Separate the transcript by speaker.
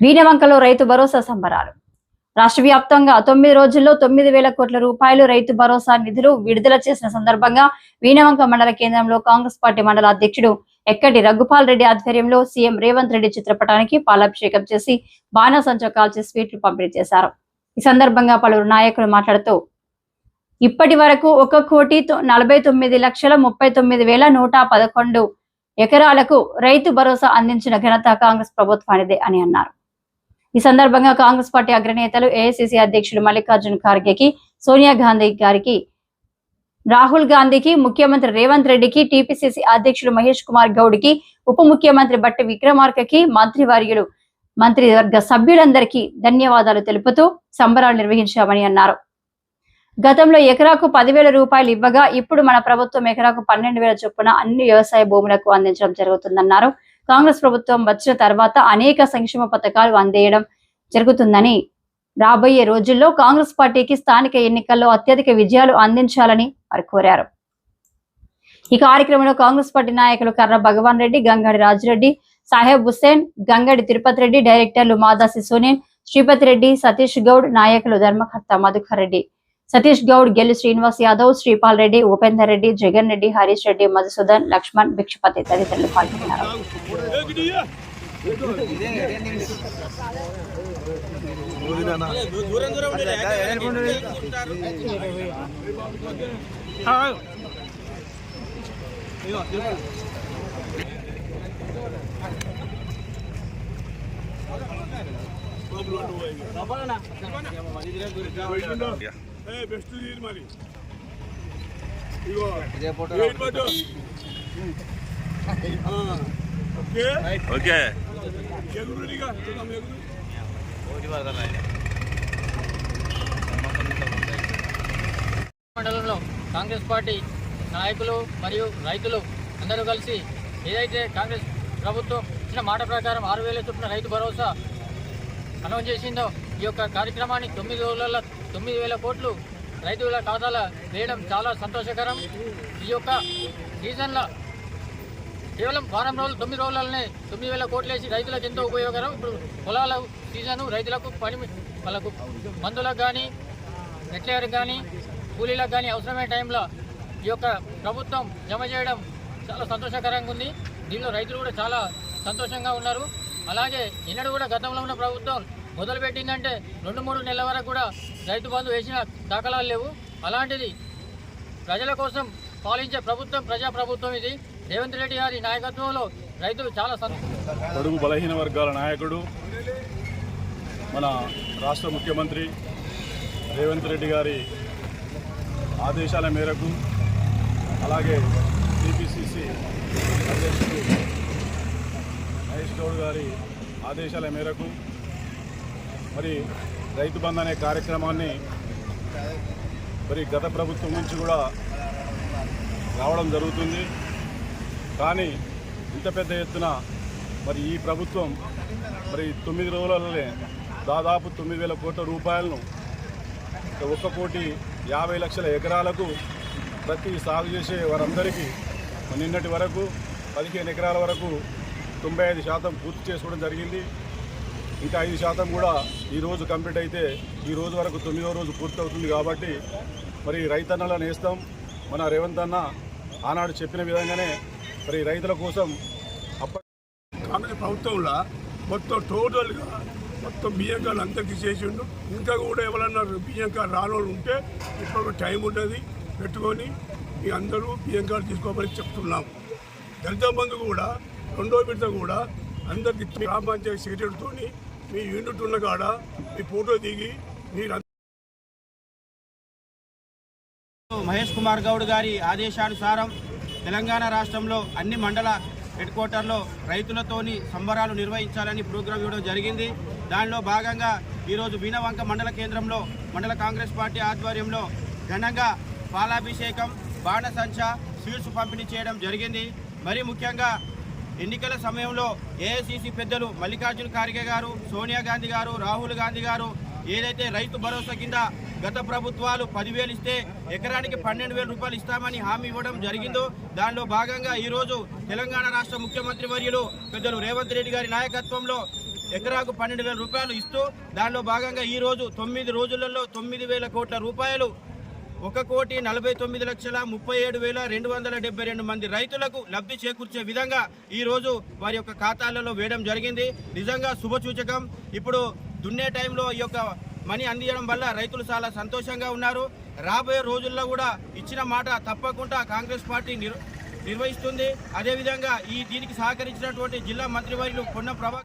Speaker 1: వీణవంకలో రైతు భరోసా సంబరాలు. రాష్ట్ర వ్యాప్తంగా 9 రోజుల్లో 9,000 కోట్ల రూపాయలు రైతు భరోసా నిధులు విడుదల చేసిన సందర్భంగా వీణవంక మండల కేంద్రంలో కాంగ్రెస్ పార్టీ మండల అధ్యక్షుడు ఎక్కడి రఘుపాల్ రెడ్డి ఆధ్వర్యంలో సీఎం రేవంత్ రెడ్డి చిత్రపటానికి పాలాభిషేకం చేసి బాణసంచా కాల్చి స్వీట్లు పంపిణీ చేశారు. ఈ సందర్భంగా పలువురు నాయకులు మాట్లాడుతూ ఇప్పటి వరకు 1,49,39,111 ఎకరాలకు రైతు భరోసా అందించిన ఘనత కాంగ్రెస్ ప్రభుత్వానిదే అని అన్నారు. ఈ సందర్భంగా కాంగ్రెస్ పార్టీ అగ్రనేతలు ఏఐసిసి అధ్యక్షుడు మల్లికార్జున ఖార్గేకి, సోనియా గాంధీ గారికి, రాహుల్ గాంధీకి, ముఖ్యమంత్రి రేవంత్ రెడ్డికి, టీపీసీసీ అధ్యక్షుడు మహేష్ కుమార్ గౌడ్కి, ఉప ముఖ్యమంత్రి బట్టి విక్రమార్కకి, మంత్రివర్యులు, మంత్రివర్గ సభ్యులందరికీ ధన్యవాదాలు తెలుపుతూ సంబరాలు నిర్వహించామని అన్నారు. గతంలో ఎకరాకు 10,000 రూపాయలు ఇవ్వగా ఇప్పుడు మన ప్రభుత్వం ఎకరాకు 12,000 చొప్పున అన్ని వ్యవసాయ భూములకు అందించడం జరుగుతుందన్నారు. కాంగ్రెస్ ప్రభుత్వం వచ్చిన తర్వాత అనేక సంక్షేమ పథకాలు అందేయడం జరుగుతుందని, రాబోయే రోజుల్లో కాంగ్రెస్ పార్టీకి స్థానిక ఎన్నికల్లో అత్యధిక విజయాలు అందించాలని వారు కోరారు. ఈ కార్యక్రమంలో కాంగ్రెస్ పార్టీ నాయకులు కర్ర భగవాన్ రెడ్డి, గంగడి రాజిరెడ్డి, సాహెబ్ హుస్సేన్, గంగడి తిరుపతి రెడ్డి, డైరెక్టర్లు మాదాసి సునీల్, శ్రీపతి రెడ్డి, సతీష్ గౌడ్, నాయకులు ధర్మకర్త మధుకర్ రెడ్డి, సతీష్ గౌడ్, గెల్లి శ్రీనివాస్ యాదవ్, శ్రీపాల్ రెడ్డి, ఉపేందర్ రెడ్డి, జగన్ రెడ్డి, హరీష్ రెడ్డి, మధుసూదన్, లక్ష్మణ్, భిక్షపతి తదితరులు పాల్గొన్నారు.
Speaker 2: బెస్ట్ మరి ఓకే
Speaker 3: మండలంలో కాంగ్రెస్ పార్టీ నాయకులు మరియు రైతులు అందరూ కలిసి ఏదైతే కాంగ్రెస్ ప్రభుత్వం ఇచ్చిన మాట ప్రకారం 6,000 చొప్పున రైతు భరోసా అనౌన్స్ చేసిందో ఈ యొక్క కార్యక్రమాన్ని 9 రోజులలో 9,000 కోట్లు రైతుల ఖాతాలో వేయడం చాలా సంతోషకరం. ఈ యొక్క సీజన్లో కేవలం వారం రోజులు 9 రోజులనే 9,000 కోట్లు వేసి రైతులకు ఎంతో ఉపయోగకరం. ఇప్పుడు పొలాల సీజను రైతులకు వాళ్ళకు మందులకు కానీ, ఫెర్టిలైజర్కి కానీ, కూలీలకు కానీ అవసరమైన టైంలో ఈ యొక్క ప్రభుత్వం జమ చేయడం చాలా సంతోషకరంగా ఉంది. దీనిలో రైతులు కూడా చాలా సంతోషంగా ఉన్నారు. అలాగే ఈనాడు కూడా గతంలో ఉన్న ప్రభుత్వం మొదలుపెట్టిందంటే 2-3 నెలల వరకు కూడా రైతు బంధు వేసిన దాఖలాలు లేవు. అలాంటిది ప్రజల కోసం పాలించే ప్రభుత్వం ప్రజాప్రభుత్వం ఇది. రేవంత్ రెడ్డి గారి నాయకత్వంలో రైతులు చాలా
Speaker 2: బడుగు బలహీన వర్గాల నాయకుడు మన రాష్ట్ర ముఖ్యమంత్రి రేవంత్ రెడ్డి గారి ఆదేశాల మేరకు, అలాగే టీపీసీసీ అధ్యక్షుడు మహేష్ గౌడ్ గారి ఆదేశాల మేరకు మరి రైతు బంధు అనే కార్యక్రమాన్ని మరి గత ప్రభుత్వం నుంచి కూడా రావడం జరుగుతుంది. కానీ ఇంత పెద్ద ఎత్తున మరి ఈ ప్రభుత్వం మరి 9 రోజులలోనే దాదాపు 9,000 కోట్ల రూపాయలను 1,50,00,000 ఎకరాలకు ప్రతి సాగు చేసే వారందరికీ నిన్నటి వరకు 15 ఎకరాల వరకు 95% పూర్తి చేసుకోవడం జరిగింది. ఇంకా 5% కూడా ఈరోజు కంప్లీట్ అయితే ఈ రోజు వరకు 9వ రోజు పూర్తి అవుతుంది. కాబట్టి మరి రైతన్నల నేస్తం మన రేవంత్ అన్న ఆనాడు చెప్పిన విధంగానే మరి రైతుల కోసం కాంగ్రెస్ ప్రభుత్వంలో మొత్తం టోటల్గా మొత్తం బియ్యం కార్డు అందరికీ చేసిండు. ఇంకా కూడా ఎవరన్నా బియ్యం కార్డు రానోళ్ళు ఉంటే ఇప్పుడు టైం ఉంటుంది పెట్టుకొని మీ అందరూ బియ్యం కార్డు తీసుకోమని చెప్తున్నాం. దళిత బంధు కూడా 2వ విడత కూడా అందరికి గ్రామ పంచాయతీ సెక్రటరీతో మీ యూనిట్ ఉన్న కాడ మీ ఫోటో దిగి మీరు
Speaker 4: మహేష్ కుమార్ గౌడ్ గారి ఆదేశానుసారం తెలంగాణ రాష్ట్రంలో అన్ని మండల హెడ్ క్వార్టర్లో రైతులతోని సంబరాలు నిర్వహించాలని ప్రోగ్రాం ఇవ్వడం జరిగింది. దానిలో భాగంగా ఈరోజు వీణవంక మండల కేంద్రంలో మండల కాంగ్రెస్ పార్టీ ఆధ్వర్యంలో ఘనంగా పాలాభిషేకం, బాణసంచా, స్వీట్స్ పంపిణీ చేయడం జరిగింది. మరీ ముఖ్యంగా ఎన్నికల సమయంలో ఏఐసిసి పెద్దలు మల్లికార్జున ఖార్గే గారు, సోనియా గాంధీ గారు, రాహుల్ గాంధీ గారు ఏదైతే రైతు భరోసా కింద గత ప్రభుత్వాలు 10,000 ఇస్తే ఎకరానికి 12,000 రూపాయలు ఇస్తామని హామీ ఇవ్వడం జరిగిందో దానిలో భాగంగా ఈరోజు తెలంగాణ రాష్ట్ర ముఖ్యమంత్రి వర్యులు పెద్దలు రేవంత్ రెడ్డి గారి నాయకత్వంలో ఎకరాకు 12,000 రూపాయలు ఇస్తూ దానిలో భాగంగా ఈరోజు 9 రోజులలో 9,000 కోట్ల రూపాయలు 1,49,37,272 మంది రైతులకు లబ్ధి చేకూర్చే విధంగా ఈరోజు వారి యొక్క ఖాతాలలో వేయడం జరిగింది. నిజంగా శుభసూచకం. ఇప్పుడు దున్నే టైంలో ఈ యొక్క మనీ అందించడం వల్ల రైతులు చాలా సంతోషంగా ఉన్నారు. రాబోయే రోజుల్లో కూడా ఇచ్చిన మాట తప్పకుండా కాంగ్రెస్ పార్టీ నిర్వహిస్తుంది. అదేవిధంగా దీనికి సహకరించినటువంటి జిల్లా మంత్రివర్యులు పొన్నం ప్రభాకర్